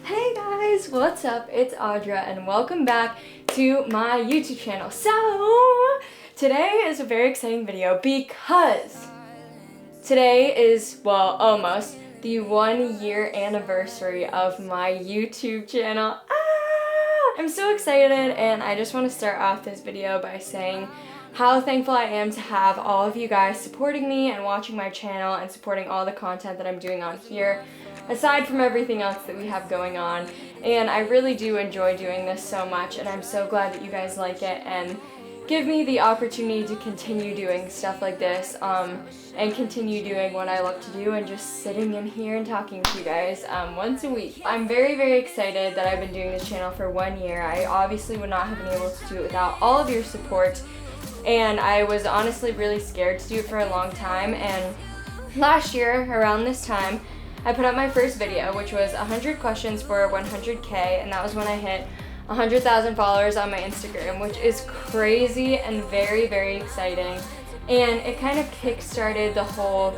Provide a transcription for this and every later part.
Hey guys, what's up? It's Audra and welcome back to my YouTube channel. So, today is a very exciting video because today is, well, almost the 1 year anniversary of my YouTube channel. I'm so excited, and I just want to start off this video by saying how thankful I am to have all of you guys supporting me and watching my channel and supporting all the content that I'm doing on here, aside from everything else that we have going on. And I really do enjoy doing this so much, and I'm so glad that you guys like it and give me the opportunity to continue doing stuff like this and continue doing what I love to do and just sitting in here and talking to you guys once a week. I'm very, very excited that I've been doing this channel for 1 year. I obviously would not have been able to do it without all of your support, and I was honestly really scared to do it for a long time. And last year, around this time, I put up my first video, which was 100 questions for 100K, and that was when I hit 100,000 followers on my Instagram, which is crazy and very, very exciting. And it kind of kick-started the whole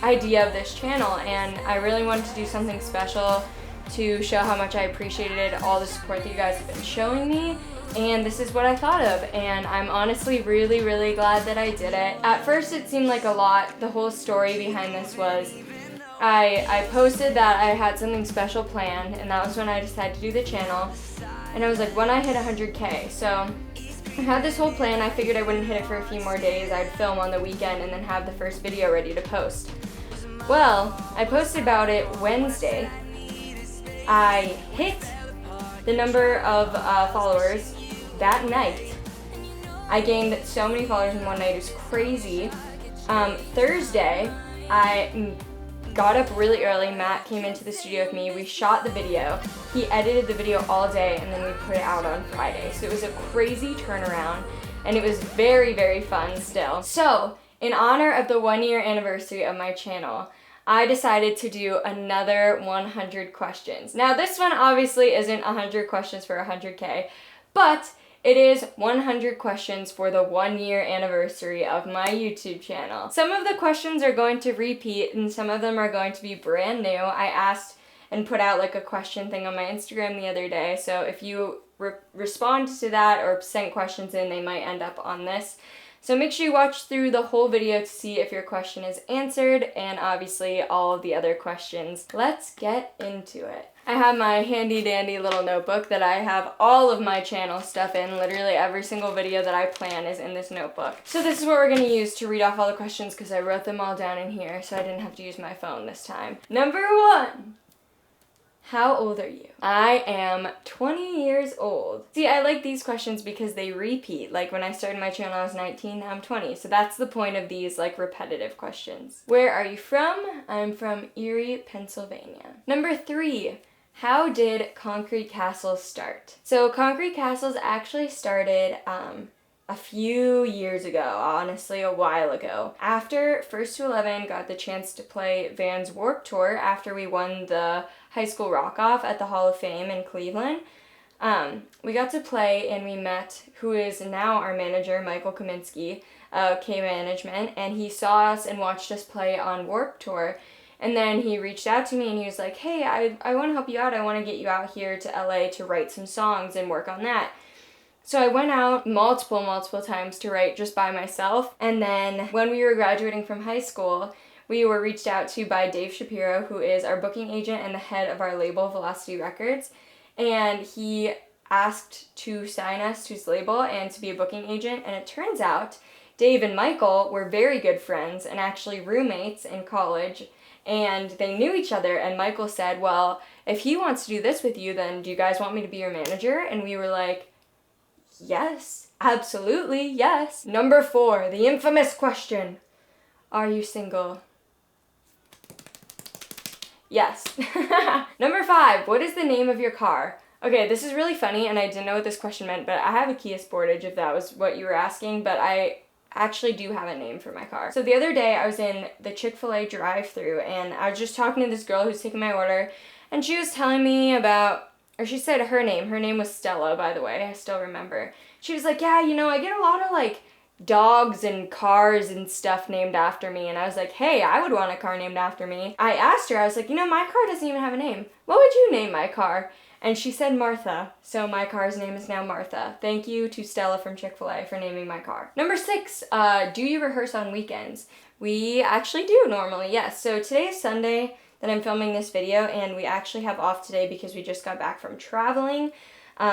idea of this channel, and I really wanted to do something special to show how much I appreciated all the support that you guys have been showing me. And this is what I thought of, and I'm honestly really, really glad that I did it. At first it seemed like a lot. The whole story behind this was I posted that I had something special planned, and that was when I decided to do the channel. And I was like, when I hit 100K. So I had this whole plan. I figured I wouldn't hit it for a few more days. I'd film on the weekend and then have the first video ready to post. Well, I posted about it Wednesday. I hit the number of followers that night. I gained so many followers in one night. It was crazy. Thursday, I got up really early. Matt came into the studio with me. We shot the video. He edited the video all day, and then we put it out on Friday. So it was a crazy turnaround, and it was very, very fun still. So, in honor of the 1 year anniversary of my channel, I decided to do another 100 questions. Now, this one obviously isn't 100 questions for 100K, but it is 100 questions for the 1 year anniversary of my YouTube channel. Some of the questions are going to repeat, and some of them are going to be brand new. I asked and put out like a question thing on my Instagram the other day, so if you respond to that or sent questions in, they might end up on this. So make sure you watch through the whole video to see if your question is answered, and obviously all of the other questions. Let's get into it. I have my handy dandy little notebook that I have all of my channel stuff in. Literally every single video that I plan is in this notebook. So this is what we're going to use to read off all the questions, because I wrote them all down in here so I didn't have to use my phone this time. Number 1. How old are you? I am 20 years old. See, I like these questions because they repeat. Like when I started my channel, I was 19, now I'm 20. So that's the point of these like repetitive questions. Where are you from? I'm from Erie, Pennsylvania. Number 3. How did Concrete Castles start? So Concrete Castles actually started a few years ago, honestly a while ago. After First to 11 got the chance to play Van's Warped Tour after we won the high school rock-off at the Hall of Fame in Cleveland, we got to play, and we met who is now our manager, Michael Kaminsky, K-Management, and he saw us and watched us play on Warped Tour. And then he reached out to me and he was like, hey, I want to help you out. I want to get you out here to LA to write some songs and work on that. So I went out multiple times to write just by myself. And then when we were graduating from high school, we were reached out to by Dave Shapiro, who is our booking agent and the head of our label, Velocity Records. And he asked to sign us to his label and to be a booking agent. And it turns out Dave and Michael were very good friends and actually roommates in college. And they knew each other, and Michael said, well, if he wants to do this with you, then do you guys want me to be your manager? And we were like, yes, absolutely, yes. Number 4, the infamous question. Are you single? Yes. Number 5, what is the name of your car? Okay, this is really funny, and I didn't know what this question meant, but I have a Kia Sportage if that was what you were asking, but I actually do have a name for my car. So the other day I was in the Chick-fil-A drive-thru, and I was just talking to this girl who's taking my order, and she was telling me about, or she said her name was Stella, by the way, I still remember. She was like, yeah, you know, I get a lot of like dogs and cars and stuff named after me, and I was like, hey, I would want a car named after me. I asked her, I was like, you know, my car doesn't even have a name. What would you name my car? And she said Martha, so my car's name is now Martha. Thank you to Stella from Chick-fil-A for naming my car. Number 6, do you rehearse on weekends? We actually do normally, yes. So today is Sunday that I'm filming this video, and we actually have off today because we just got back from traveling.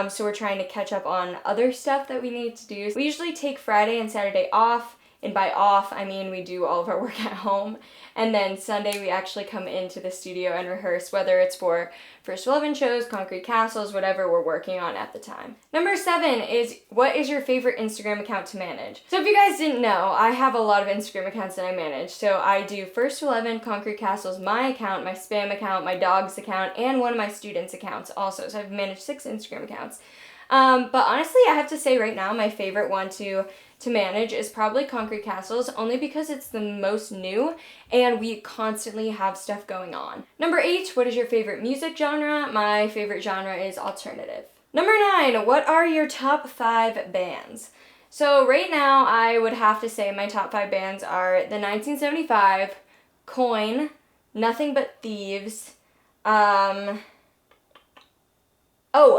So we're trying to catch up on other stuff that we need to do. We usually take Friday and Saturday off, and by off, I mean we do all of our work at home. And then Sunday we actually come into the studio and rehearse, whether it's for First 11 shows, Concrete Castles, whatever we're working on at the time. Number 7 is, what is your favorite Instagram account to manage? So if you guys didn't know, I have a lot of Instagram accounts that I manage. So I do First 11, Concrete Castles, my account, my spam account, my dog's account, and one of my students' accounts also. So I've managed 6 Instagram accounts. But honestly, I have to say right now, my favorite one to manage is probably Concrete Castles, only because it's the most new and we constantly have stuff going on. Number 8, what is your favorite music genre? My favorite genre is alternative. Number 9, what are your top 5 bands? So right now, I would have to say my top 5 bands are the 1975, Coin, Nothing But Thieves,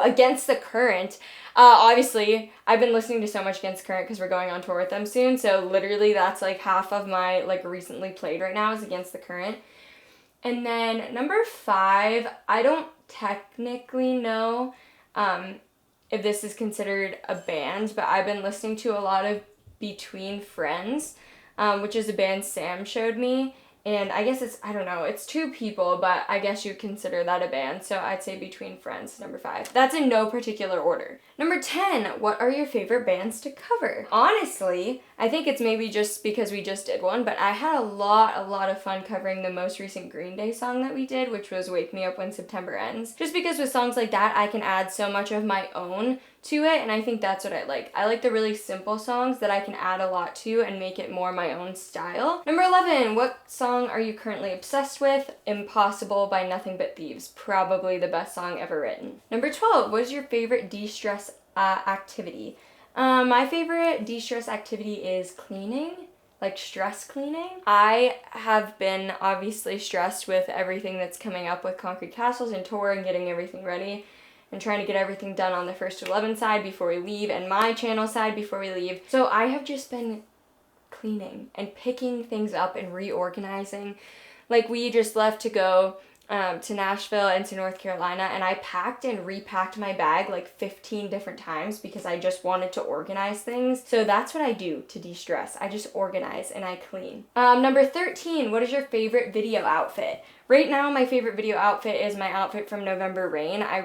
Against the Current. Obviously, I've been listening to so much Against the Current because we're going on tour with them soon, so literally that's like half of my recently played right now is Against the Current. And then number 5, I don't technically know if this is considered a band, but I've been listening to a lot of Between Friends, which is a band Sam showed me. And I guess it's 2 people, but I guess you'd consider that a band. So I'd say Between Friends, number 5. That's in no particular order. Number 10, what are your favorite bands to cover? Honestly, I think it's maybe just because we just did one, but I had a lot of fun covering the most recent Green Day song that we did, which was Wake Me Up When September Ends. Just because with songs like that, I can add so much of my own to it, and I think that's what I like. I like the really simple songs that I can add a lot to and make it more my own style. Number 11, what song are you currently obsessed with? Impossible by Nothing But Thieves. Probably the best song ever written. Number 12, what is your favorite de-stress activity? My favorite de-stress activity is cleaning, like stress cleaning. I have been obviously stressed with everything that's coming up with Concrete Castles and tour and getting everything ready, and trying to get everything done on the First 11 side before we leave and my channel side before we leave. So I have just been cleaning and picking things up and reorganizing. Like we just left to go to Nashville and to North Carolina, and I packed and repacked my bag like 15 different times because I just wanted to organize things. So that's what I do to de-stress. I just organize and I clean. Number 13, what is your favorite video outfit? Right now, my favorite video outfit is my outfit from November Rain. I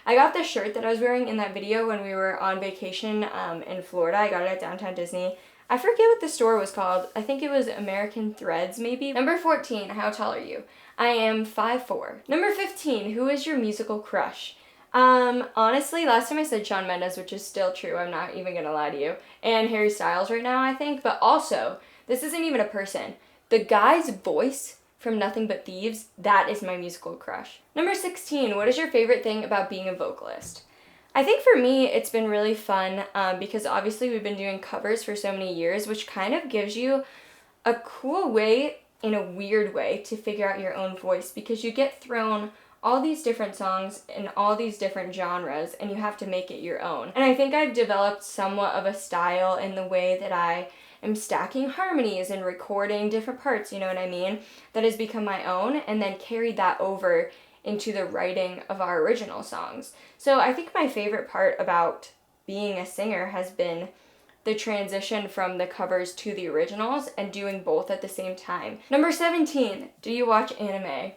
got the shirt that I was wearing in that video when we were on vacation in Florida. I got it at Downtown Disney. I forget what the store was called. I think it was American Threads, maybe. Number 14, how tall are you? I am 5'4". Number 15, who is your musical crush? Honestly, last time I said Shawn Mendes, which is still true. I'm not even gonna lie to you. And Harry Styles right now, I think. But also, this isn't even a person. The guy's voice from Nothing But Thieves, that is my musical crush. Number 16, what is your favorite thing about being a vocalist? I think for me, it's been really fun because obviously we've been doing covers for so many years, which kind of gives you a cool way, in a weird way, to figure out your own voice, because you get thrown all these different songs in all these different genres and you have to make it your own. And I think I've developed somewhat of a style in the way that I am stacking harmonies and recording different parts, you know what I mean, that has become my own, and then carried that over into the writing of our original songs. So I think my favorite part about being a singer has been the transition from the covers to the originals and doing both at the same time. Number 17, do you watch anime?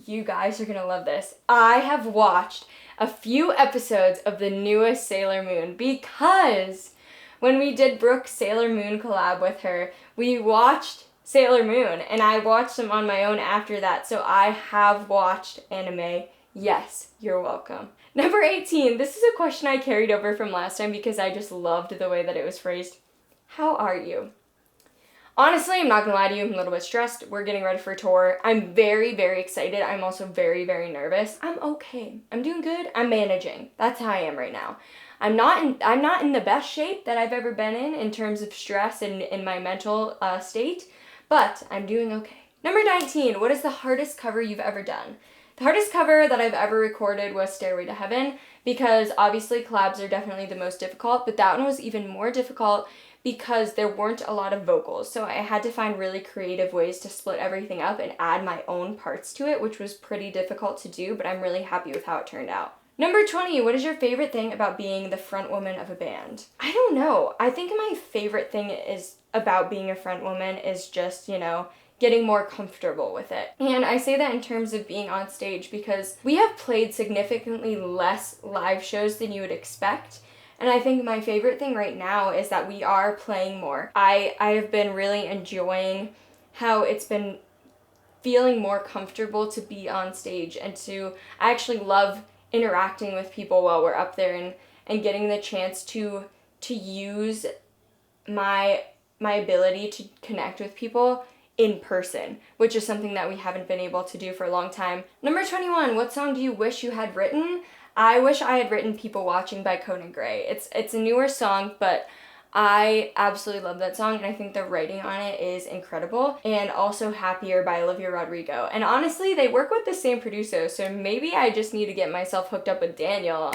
You guys are gonna love this. I have watched a few episodes of the newest Sailor Moon because when we did Brooke's Sailor Moon collab with her, we watched Sailor Moon, and I watched them on my own after that, so I have watched anime. Yes, you're welcome. Number 18, this is a question I carried over from last time because I just loved the way that it was phrased. How are you? Honestly, I'm not gonna lie to you, I'm a little bit stressed. We're getting ready for a tour. I'm very, very excited. I'm also very, very nervous. I'm okay. I'm doing good. I'm managing. That's how I am right now. I'm not in the best shape that I've ever been in terms of stress and in my mental state, but I'm doing okay. Number 19, what is the hardest cover you've ever done? The hardest cover that I've ever recorded was Stairway to Heaven, because obviously collabs are definitely the most difficult, but that one was even more difficult because there weren't a lot of vocals. So I had to find really creative ways to split everything up and add my own parts to it, which was pretty difficult to do, but I'm really happy with how it turned out. Number 20, what is your favorite thing about being the front woman of a band? I don't know. I think my favorite thing is about being a front woman is just, getting more comfortable with it. And I say that in terms of being on stage because we have played significantly less live shows than you would expect. And I think my favorite thing right now is that we are playing more. I have been really enjoying how it's been feeling more comfortable to be on stage and I actually love interacting with people while we're up there and getting the chance to use my ability to connect with people in person, which is something that we haven't been able to do for a long time. Number 21, what song do you wish you had written? I wish I had written People Watching by Conan Gray. It's a newer song, but I absolutely love that song, and I think the writing on it is incredible. And also Happier by Olivia Rodrigo. And honestly, they work with the same producer, so maybe I just need to get myself hooked up with Daniel.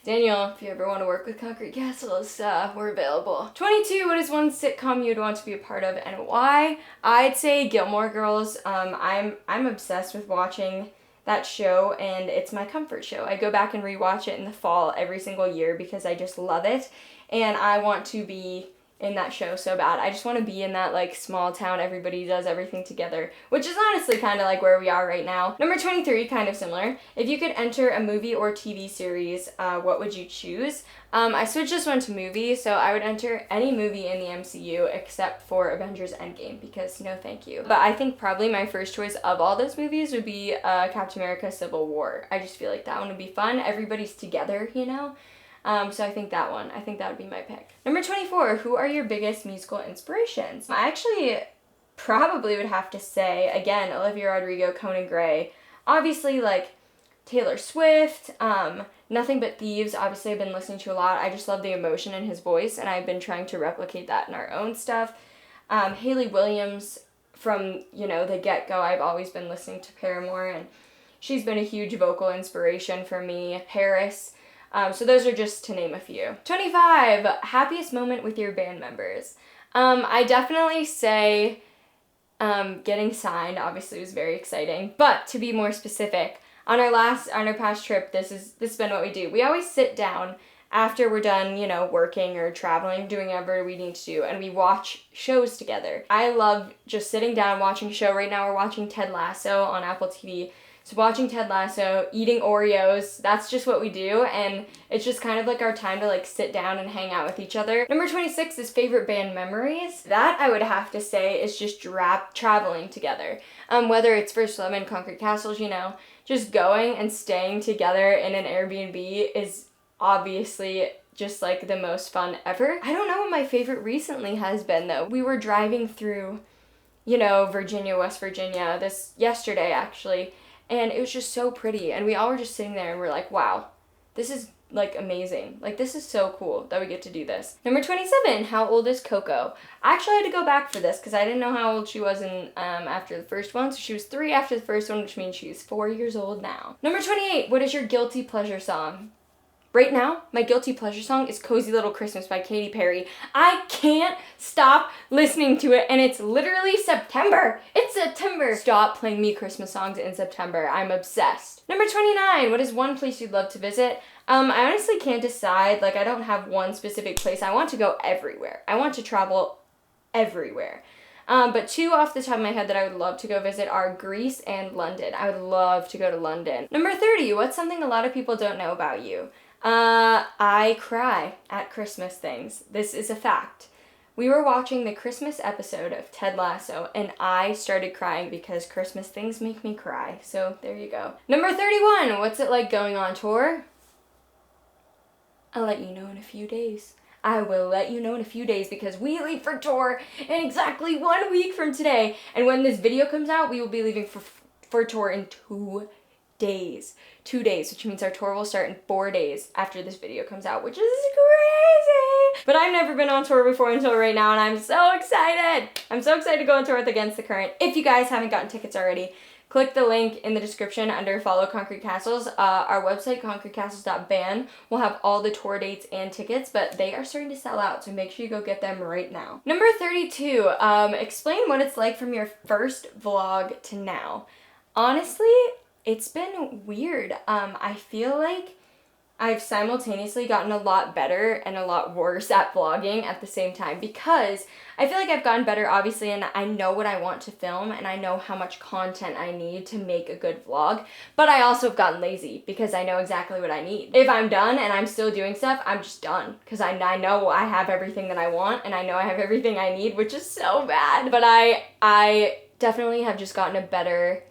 Daniel, if you ever want to work with Concrete Castles, we're available. 22, what is one sitcom you'd want to be a part of and why? I'd say Gilmore Girls. I'm obsessed with watching that show, and it's my comfort show. I go back and rewatch it in the fall every single year because I just love it, and I want to be in that show so bad. I just want to be in that small town, everybody does everything together, which is honestly kind of like where we are right now. Number 23, kind of similar. If you could enter a movie or TV series, what would you choose? I switched this one to movie, so I would enter any movie in the MCU except for Avengers Endgame because no thank you. But I think probably my first choice of all those movies would be Captain America Civil War. I just feel like that one would be fun. Everybody's together, so I think that one. I think that would be my pick. Number 24, who are your biggest musical inspirations? I actually probably would have to say, again, Olivia Rodrigo, Conan Gray. Obviously, Taylor Swift, Nothing But Thieves, obviously I've been listening to a lot. I just love the emotion in his voice, and I've been trying to replicate that in our own stuff. Hayley Williams, from, the get-go, I've always been listening to Paramore, and she's been a huge vocal inspiration for me. Paris. So those are just to name a few. 25, happiest moment with your band members. I definitely say getting signed obviously was very exciting, but to be more specific, on our past trip, this has been what we do. We always sit down after we're done, working or traveling, doing whatever we need to do, and we watch shows together. I love just sitting down, watching a show. Right now we're watching Ted Lasso on Apple TV. So watching Ted Lasso, eating Oreos, that's just what we do, and it's just kind of our time to sit down and hang out with each other. Number 26 is favorite band memories. That I would have to say is just traveling together. Whether it's First Love and Concrete Castles, just going and staying together in an Airbnb is obviously just the most fun ever. I don't know what my favorite recently has been though. We were driving through, Virginia, West Virginia, yesterday actually, and it was just so pretty, and we all were just sitting there and we're like, wow, this is amazing. This is so cool that we get to do this. Number 27, how old is Coco? I actually had to go back for this because I didn't know how old she was after the first one. So she was 3 after the first one, which means she's 4 years old now. Number 28, what is your guilty pleasure song? Right now, my guilty pleasure song is Cozy Little Christmas by Katy Perry. I can't stop listening to it, and it's literally September. It's September. Stop playing me Christmas songs in September. I'm obsessed. Number 29, what is one place you'd love to visit? I honestly can't decide. I don't have one specific place. I want to go everywhere. I want to travel everywhere. But 2 off the top of my head that I would love to go visit are Greece and London. I would love to go to London. Number 30, what's something a lot of people don't know about you? I cry at Christmas things. This is a fact. We were watching the Christmas episode of Ted Lasso, and I started crying because Christmas things make me cry. So there you go. Number 31, what's it like going on tour? I'll let you know in a few days. I will let you know in a few days because we leave for tour in exactly 1 week from today. And when this video comes out, we will be leaving for tour in 2 days. 2 days, which means our tour will start in 4 days after this video comes out, which is crazy. But I've never been on tour before until right now, and I'm so excited. I'm so excited to go on tour with Against the Current. If you guys haven't gotten tickets already, click the link in the description under Follow Concrete Castles. Our website, concretecastles.band, will have all the tour dates and tickets, but they are starting to sell out, so make sure you go get them right now. Number 32, explain what it's like from your first vlog to now. Honestly, it's been weird. I feel like I've simultaneously gotten a lot better and a lot worse at vlogging at the same time because I feel like I've gotten better, obviously, and I know what I want to film and I know how much content I need to make a good vlog, but I also have gotten lazy because I know exactly what I need. If I'm done and I'm still doing stuff, I'm just done because I know I have everything that I want and I know I have everything I need, which is so bad. But I definitely have just gotten a better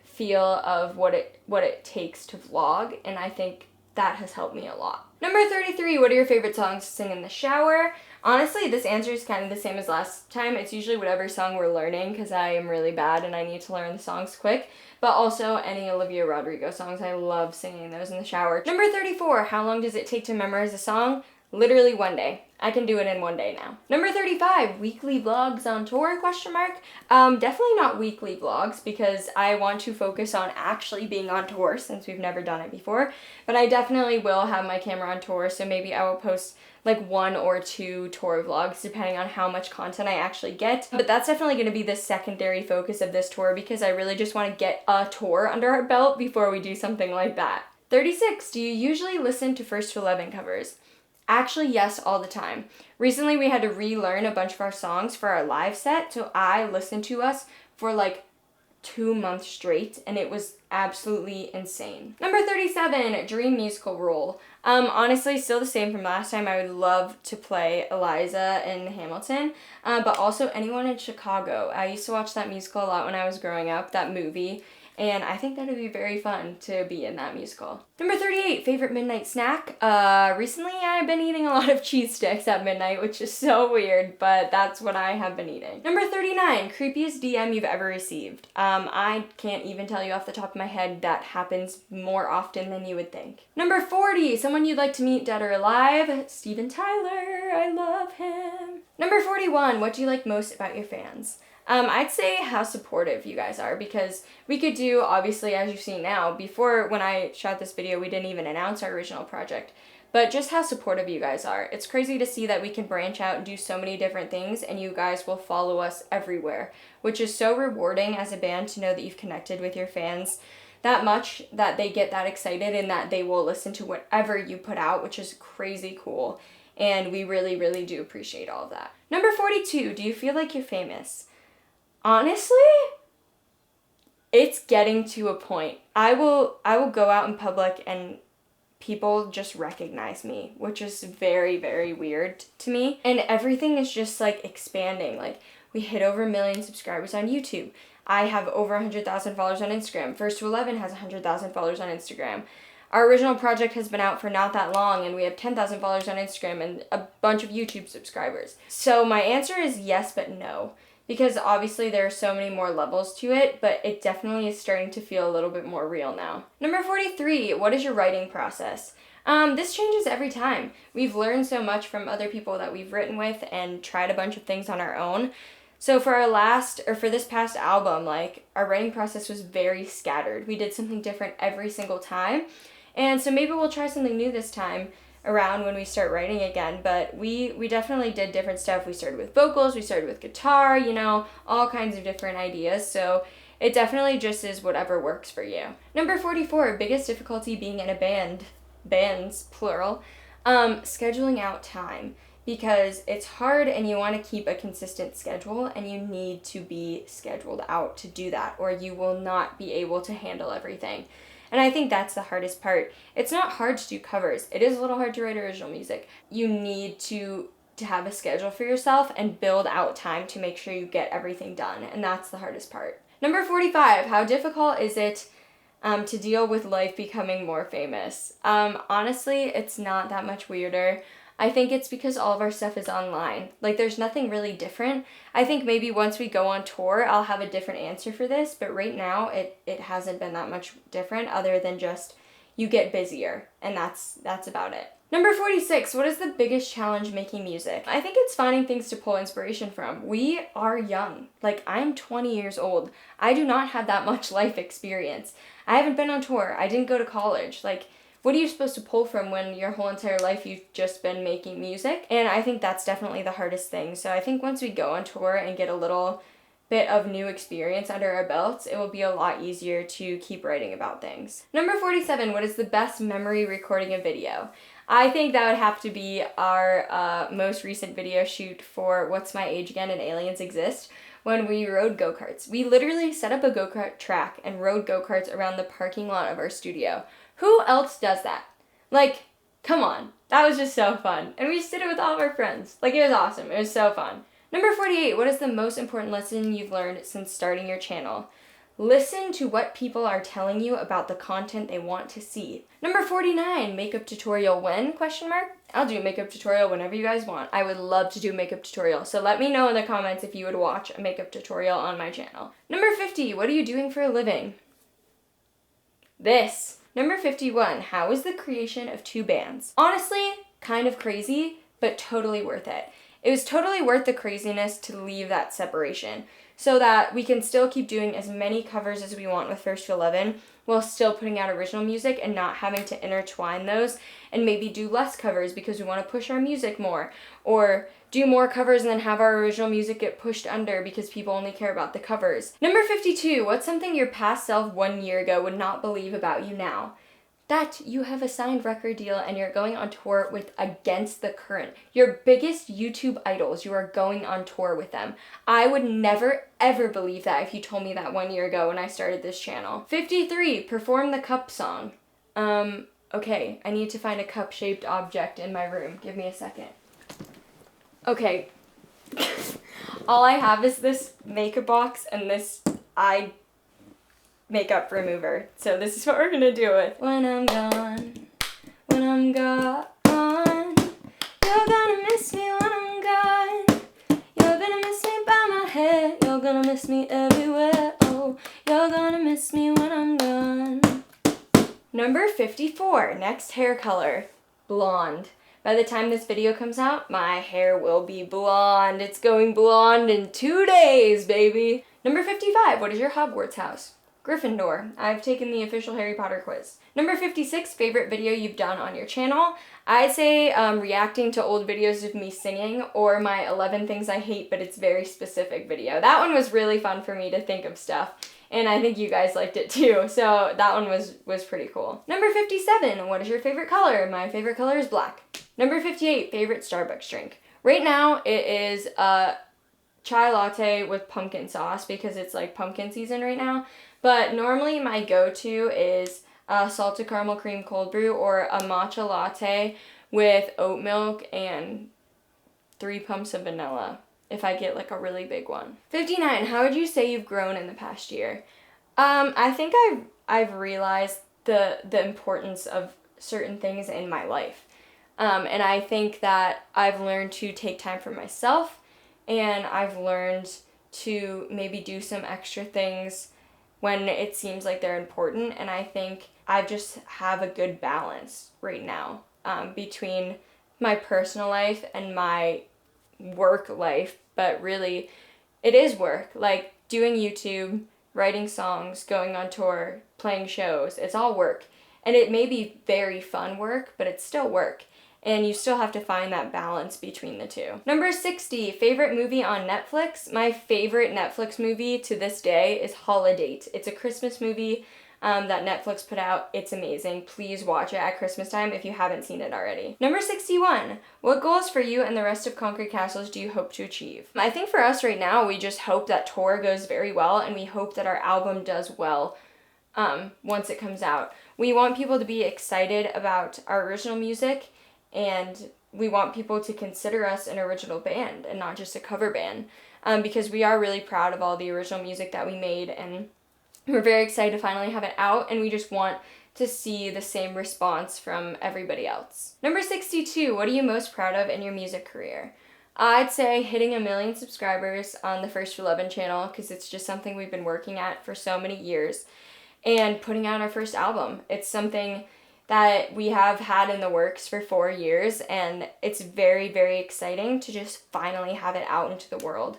feel of what it takes to vlog, and I think that has helped me a lot. Number 33, what are your favorite songs to sing in the shower? Honestly, this answer is kind of the same as last time. It's usually whatever song we're learning because I am really bad and I need to learn the songs quick, but also any Olivia Rodrigo songs. I love singing those in the shower. Number 34, how long does it take to memorize a song? Literally 1 day. I can do it in 1 day now. Number 35, weekly vlogs on tour, question mark? Definitely not weekly vlogs because I want to focus on actually being on tour since we've never done it before, but I definitely will have my camera on tour, so maybe I will post like 1 or 2 tour vlogs depending on how much content I actually get. But that's definitely going to be the secondary focus of this tour because I really just want to get a tour under our belt before we do something like that. 36, do you usually listen to First to 11 covers? Actually, yes, all the time. Recently, we had to relearn a bunch of our songs for our live set, so I listened to us for like 2 months straight, and it was absolutely insane. Number 37, dream musical role. Honestly, still the same from last time. I would love to play Eliza in Hamilton, but also anyone in Chicago. I used to watch that musical a lot when I was growing up, that movie, and I think that would be very fun to be in that musical. Number 38, favorite midnight snack. Recently I've been eating a lot of cheese sticks at midnight, which is so weird, but that's what I have been eating. Number 39, creepiest DM you've ever received. I can't even tell you off the top of my head. That happens more often than you would think. Number 40, someone you'd like to meet dead or alive. Steven Tyler, I love him. Number 41, what do you like most about your fans? I'd say how supportive you guys are because we could do, obviously, as you've seen now, before when I shot this video, we didn't even announce our original project, but just how supportive you guys are. It's crazy to see that we can branch out and do so many different things and you guys will follow us everywhere, which is so rewarding as a band to know that you've connected with your fans that much that they get that excited and that they will listen to whatever you put out, which is crazy cool. And we really, really do appreciate all of that. Number 42, do you feel like you're famous? Honestly, it's getting to a point. I will go out in public and people just recognize me, which is very, very weird to me. And everything is just like expanding. Like we hit over 1 million subscribers on YouTube. I have over 100,000 followers on Instagram. First to 11 has 100,000 followers on Instagram. Our original project has been out for not that long and we have 10,000 followers on Instagram and a bunch of YouTube subscribers. So my answer is yes, but no. Because obviously there are so many more levels to it, but it definitely is starting to feel a little bit more real now. Number 43, what is your writing process? This changes every time. We've learned so much from other people that we've written with and tried a bunch of things on our own. So for this past album, like our writing process was very scattered. We did something different every single time. And so maybe we'll try something new this time around when we start writing again, but we definitely did different stuff. We started with vocals, we started with guitar, all kinds of different ideas, so it definitely just is whatever works for you. Number 44, biggest difficulty being in a band, bands, plural, scheduling out time, because it's hard and you want to keep a consistent schedule and you need to be scheduled out to do that or you will not be able to handle everything. And I think that's the hardest part. It's not hard to do covers. It is a little hard to write original music. You need to have a schedule for yourself and build out time to make sure you get everything done. And that's the hardest part. Number 45, how difficult is it to deal with life becoming more famous? Honestly, it's not that much weirder. I think it's because all of our stuff is online. Like, there's nothing really different. I think maybe once we go on tour, I'll have a different answer for this, but right now it hasn't been that much different other than just you get busier, and that's about it. Number 46, what is the biggest challenge making music? I think it's finding things to pull inspiration from. We are young. Like, I'm 20 years old. I do not have that much life experience. I haven't been on tour. I didn't go to college. Like, what are you supposed to pull from when your whole entire life you've just been making music? And I think that's definitely the hardest thing. So I think once we go on tour and get a little bit of new experience under our belts, it will be a lot easier to keep writing about things. Number 47, what is the best memory recording a video? I think that would have to be our most recent video shoot for What's My Age Again and Aliens Exist, when we rode go-karts. We literally set up a go-kart track and rode go-karts around the parking lot of our studio. Who else does that? Like, come on. That was just so fun. And we just did it with all of our friends. Like, it was awesome. It was so fun. Number 48, what is the most important lesson you've learned since starting your channel? Listen to what people are telling you about the content they want to see. Number 49, makeup tutorial when? I'll do a makeup tutorial whenever you guys want. I would love to do a makeup tutorial, so let me know in the comments if you would watch a makeup tutorial on my channel. Number 50, what are you doing for a living? This. Number 51, how is the creation of 2 bands? Honestly, kind of crazy, but totally worth it. It was totally worth the craziness to leave that separation so that we can still keep doing as many covers as we want with First to 11 while still putting out original music and not having to intertwine those and maybe do less covers because we want to push our music more, or do more covers and then have our original music get pushed under because people only care about the covers. Number 52, what's something your past self 1 year ago would not believe about you now? That you have a signed record deal and you're going on tour with Against the Current. Your biggest YouTube idols, you are going on tour with them. I would never ever believe that if you told me that 1 year ago when I started this channel. 53, perform the cup song. Okay, I need to find a cup-shaped object in my room. Give me a second. Okay. All I have is this makeup box and this eye makeup remover. So this is what we're gonna do with. When I'm gone, you're gonna miss me when I'm gone. You're gonna miss me by my head. You're gonna miss me everywhere. Oh, you're gonna miss me when I'm gone. Number 54, next hair color, blonde. By the time this video comes out, my hair will be blonde. It's going blonde in 2 days, baby. Number 55, what is your Hogwarts house? Gryffindor. I've taken the official Harry Potter quiz. Number 56, favorite video you've done on your channel. I'd say reacting to old videos of me singing, or my 11 things I hate but it's very specific video. That one was really fun for me to think of stuff, and I think you guys liked it too, so that one was pretty cool. Number 57, what is your favorite color? My favorite color is black. Number 58, favorite Starbucks drink. Right now it is a chai latte with pumpkin sauce because it's like pumpkin season right now. But normally my go-to is a salted caramel cream cold brew or a matcha latte with oat milk and 3 pumps of vanilla if I get like a really big one. 59, how would you say you've grown in the past year? I think I've realized the importance of certain things in my life. And I think that I've learned to take time for myself, and I've learned to maybe do some extra things when it seems like they're important, and I think I just have a good balance right now between my personal life and my work life, but really it is work. Like doing YouTube, writing songs, going on tour, playing shows, it's all work. And it may be very fun work, but it's still work. And you still have to find that balance between the two. Number 60, favorite movie on Netflix. My favorite Netflix movie to this day is Holiday. It's a Christmas movie that Netflix put out. It's amazing. Please watch it at Christmas time if you haven't seen it already. Number 61, what goals for you and the rest of Concrete Castles do you hope to achieve? I think for us right now, we just hope that tour goes very well, and we hope that our album does well once it comes out. We want people to be excited about our original music, and we want people to consider us an original band and not just a cover band, because we are really proud of all the original music that we made, and we're very excited to finally have it out, and we just want to see the same response from everybody else. Number 62, what are you most proud of in your music career? I'd say hitting 1 million subscribers on the First 11 channel, because it's just something we've been working at for so many years, and putting out our first album. It's something that we have had in the works for 4 years, and it's very, very exciting to just finally have it out into the world.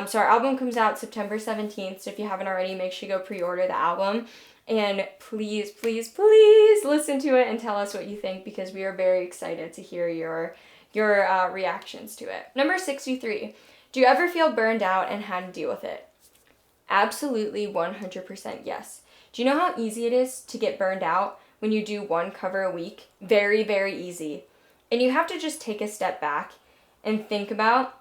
So our album comes out September 17th, so if you haven't already, make sure you go pre-order the album. And please, please, please listen to it and tell us what you think, because we are very excited to hear your reactions to it. Number 63, do you ever feel burned out and how to deal with it? Absolutely 100% yes. Do you know how easy it is to get burned out when you do one cover a week? Very, very easy. And you have to just take a step back and think about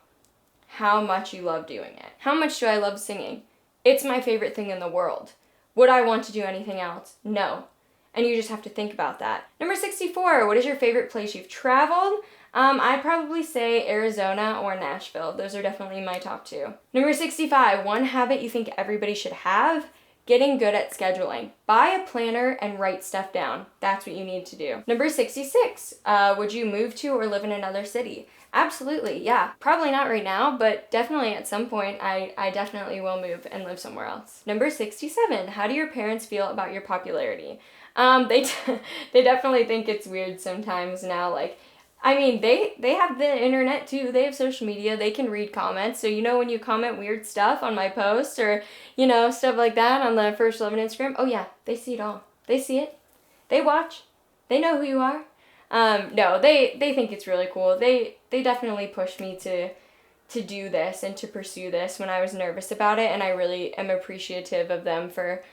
how much you love doing it. How much do I love singing? It's my favorite thing in the world. Would I want to do anything else? No. And you just have to think about that. Number 64, what is your favorite place you've traveled? I'd probably say Arizona or Nashville. Those are definitely my top 2. Number 65, one habit you think everybody should have? Getting good at scheduling. Buy a planner and write stuff down. That's what you need to do. Number 66, would you move to or live in another city? Absolutely, yeah. Probably not right now, but definitely at some point I definitely will move and live somewhere else. Number 67, how do your parents feel about your popularity? They definitely think it's weird sometimes now. Like, I mean, they have the internet too. They have social media. They can read comments. So, when you comment weird stuff on my posts or, stuff like that on the First 11 Instagram, oh yeah, they see it all. They see it. They watch. They know who you are. No, they think it's really cool. They definitely pushed me to do this and to pursue this when I was nervous about it, and I really am appreciative of them for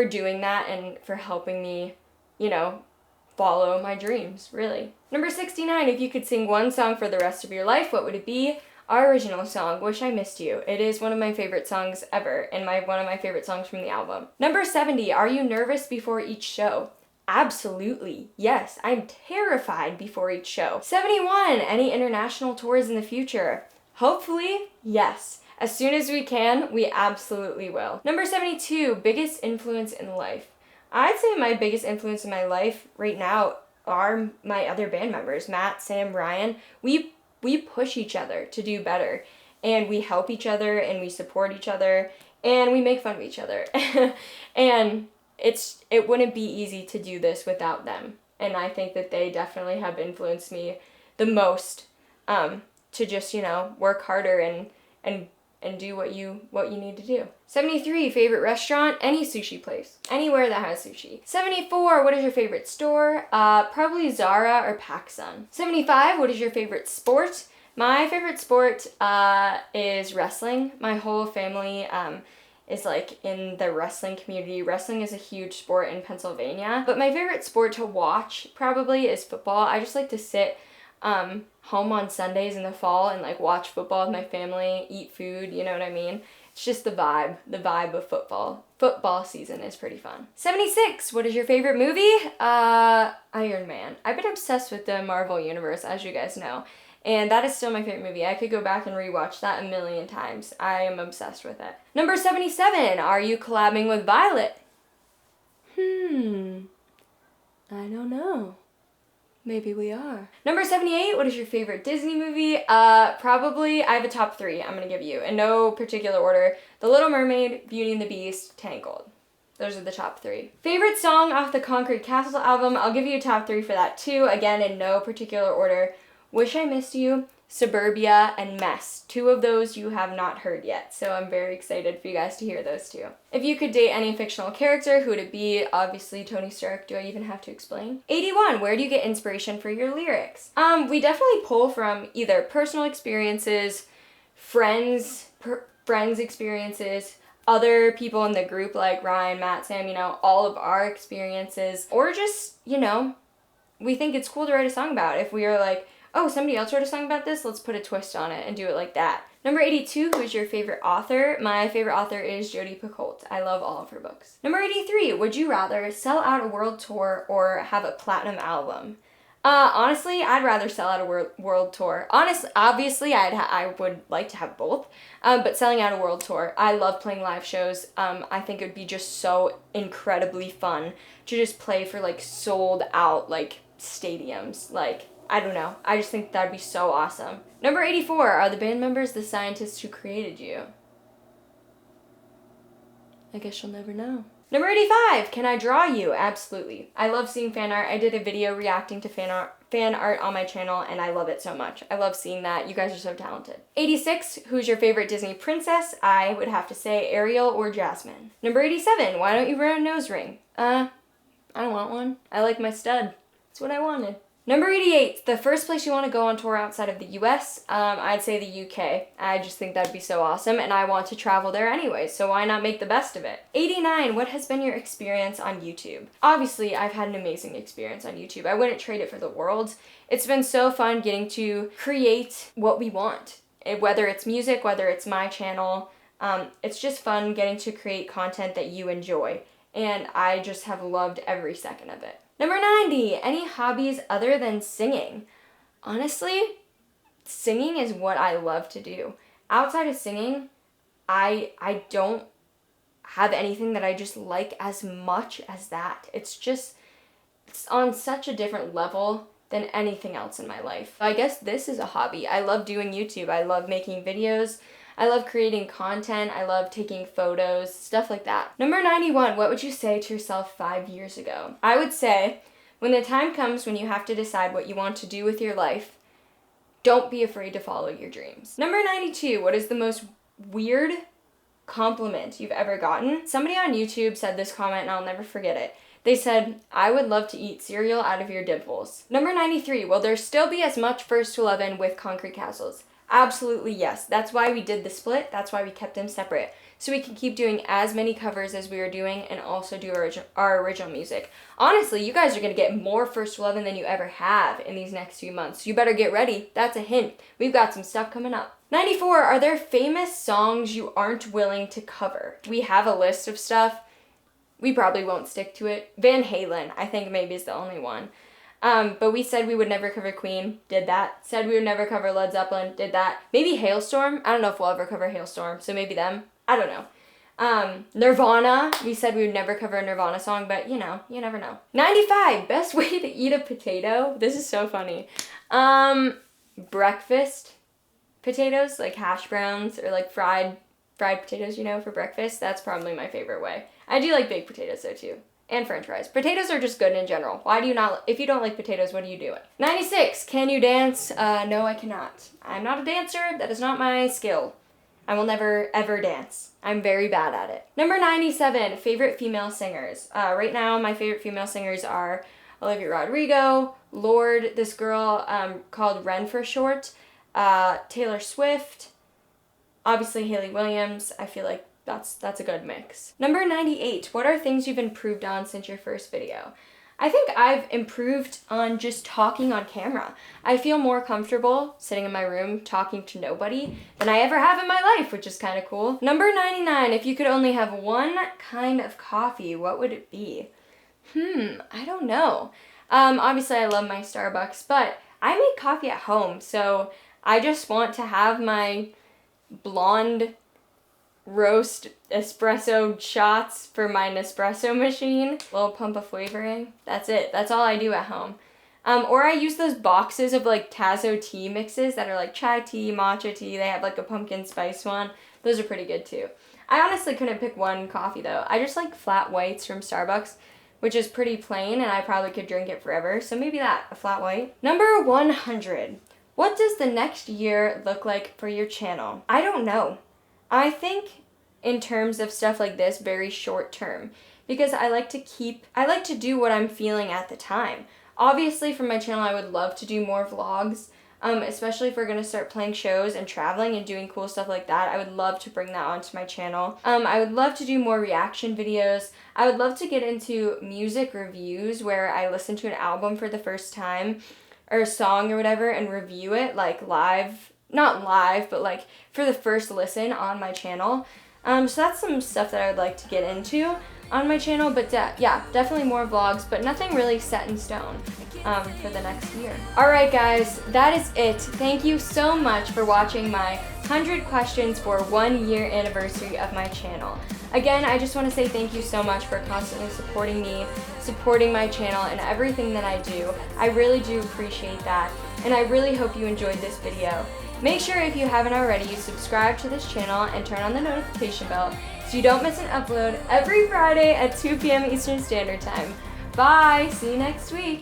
doing that and for helping me, follow my dreams, really. Number 69, if you could sing one song for the rest of your life, what would it be? Our original song, Wish I Missed You. It is one of my favorite songs ever, and one of my favorite songs from the album. Number 70, are you nervous before each show? Absolutely, yes. I'm terrified before each show. 71, any international tours in the future? Hopefully, yes. As soon as we can, we absolutely will. Number 72, biggest influence in life. I'd say my biggest influence in my life right now are my other band members, Matt, Sam, Ryan. We push each other to do better, and we help each other, and we support each other, and we make fun of each other. And it wouldn't be easy to do this without them. And I think that they definitely have influenced me the most to just, work harder and do what you need to do. 73, favorite restaurant? Any sushi place. Anywhere that has sushi. 74, what is your favorite store? Probably Zara or PacSun. 75, what is your favorite sport? My favorite sport is wrestling. My whole family is in the wrestling community. Wrestling is a huge sport in Pennsylvania. But my favorite sport to watch probably is football. I just like to sit home on Sundays in the fall and watch football with my family, eat food, you know what I mean? It's just the vibe of football. Football season is pretty fun. 76, what is your favorite movie? Iron Man. I've been obsessed with the Marvel Universe, as you guys know, and that is still my favorite movie. I could go back and rewatch that 1 million times. I am obsessed with it. Number 77, are you collabing with Violet? I don't know. Maybe we are. Number 78, what is your favorite Disney movie? Probably, I have a top 3 I'm gonna give you, in no particular order. The Little Mermaid, Beauty and the Beast, Tangled. Those are the top 3. Favorite song off the Concrete Castle album? I'll give you a top 3 for that too, again in no particular order. Wish I Missed You, Suburbia, and Mess. 2 of those you have not heard yet, so I'm very excited for you guys to hear those 2. If you could date any fictional character, who would it be? Obviously Tony Stark. Do I even have to explain? 81, where do you get inspiration for your lyrics? We definitely pull from either personal experiences, friends' experiences, other people in the group like Ryan, Matt, Sam, all of our experiences, or just, we think it's cool to write a song about. If we are like, oh, somebody else wrote a song about this, let's put a twist on it and do it like that. Number 82, who is your favorite author? My favorite author is Jodi Picoult. I love all of her books. Number 83, would you rather sell out a world tour or have a platinum album? Honestly, I'd rather sell out a world tour. Obviously, I would like to have both, but selling out a world tour. I love playing live shows. I think it would be just so incredibly fun to just play for like sold out like stadiums. Like, I don't know. I just think that'd be so awesome. Number 84, are the band members the scientists who created you? I guess you'll never know. Number 85, can I draw you? Absolutely. I love seeing fan art. I did a video reacting to fan art on my channel, and I love it so much. I love seeing that. You guys are so talented. 86, who's your favorite Disney princess? I would have to say Ariel or Jasmine. Number 87, why don't you wear a nose ring? I don't want one. I like my stud. That's what I wanted. Number 88, the first place you want to go on tour outside of the US, I'd say the UK. I just think that'd be so awesome, and I want to travel there anyway, so why not make the best of it? 89, what has been your experience on YouTube? Obviously, I've had an amazing experience on YouTube. I wouldn't trade it for the world. It's been so fun getting to create what we want, whether it's music, whether it's my channel. It's just fun getting to create content that you enjoy, and I just have loved every second of it. Number 90, any hobbies other than singing? Honestly, singing is what I love to do. Outside of singing, I don't have anything that I just like as much as that. It's on such a different level than anything else in my life. I guess this is a hobby. I love doing YouTube. I love making videos. I love creating content. I love taking photos, stuff like that. Number 91, what would you say to yourself 5 years ago? I would say, when the time comes when you have to decide what you want to do with your life, don't be afraid to follow your dreams. Number 92, what is the most weird compliment you've ever gotten? Somebody on YouTube said this comment and I'll never forget it. They said, I would love to eat cereal out of your dimples. Number 93, will there still be as much First to 11 with Concrete Castles? Absolutely yes. That's why we did the split. That's why we kept them separate. So we can keep doing as many covers as we were doing and also do our original music. Honestly, you guys are going to get more First 11 than you ever have in these next few months. You better get ready. That's a hint. We've got some stuff coming up. 94, are there famous songs you aren't willing to cover? We have a list of stuff. We probably won't stick to it. Van Halen, I think maybe is the only one. But we said we would never cover Queen, did that. Said we would never cover Led Zeppelin, did that. Maybe Hailstorm, I don't know if we'll ever cover Hailstorm, so maybe them. I don't know. Nirvana, we said we would never cover a Nirvana song, but you know, you never know. 95, best way to eat a potato. This is so funny. Breakfast potatoes, like hash browns or like fried potatoes, you know, for breakfast. That's probably my favorite way. I do like baked potatoes though too. And french fries. Potatoes are just good in general. Why do you not, if you don't like potatoes, what are you doing? 96, can you dance? No, I cannot. I'm not a dancer. That is not my skill. I will never, ever dance. I'm very bad at it. Number 97, favorite female singers. Right now, my favorite female singers are Olivia Rodrigo, Lorde, this girl called Ren for short, Taylor Swift, obviously Hayley Williams. I feel like that's a good mix. Number 98, what are things you've improved on since your first video? I think I've improved on just talking on camera. I feel more comfortable sitting in my room talking to nobody than I ever have in my life, which is kind of cool. Number 99, if you could only have one kind of coffee, what would it be? I don't know. Obviously I love my Starbucks, but I make coffee at home, so I just want to have my blonde roast espresso shots for my Nespresso machine. A little pump of flavoring. That's it. That's all I do at home. Or I use those boxes of like Tazo tea mixes that are like chai tea, matcha tea. They have like a pumpkin spice one. Those are pretty good too. I honestly couldn't pick one coffee though. I just like flat whites from Starbucks, which is pretty plain and I probably could drink it forever. So maybe that, a flat white. Number 100. What does the next year look like for your channel? I don't know. I think in terms of stuff like this, very short term, because I like to do what I'm feeling at the time. Obviously for my channel, I would love to do more vlogs, especially if we're going to start playing shows and traveling and doing cool stuff like that. I would love to bring that onto my channel. I would love to do more reaction videos. I would love to get into music reviews where I listen to an album for the first time or a song or whatever and review it like live. Not live, but like for the first listen on my channel. So that's some stuff that I would like to get into. on my channel, but yeah, definitely more vlogs, but nothing really set in stone for the next year. Alright guys, that is it. Thank you so much for watching my 100 questions for 1 year anniversary of my channel. Again, I just want to say thank you so much for constantly supporting me, supporting my channel, and everything that I do. I really do appreciate that, and I really hope you enjoyed this video. Make sure if you haven't already, you subscribe to this channel and turn on the notification bell so you don't miss an upload every Friday at 2 p.m. Eastern Standard Time. Bye! See you next week!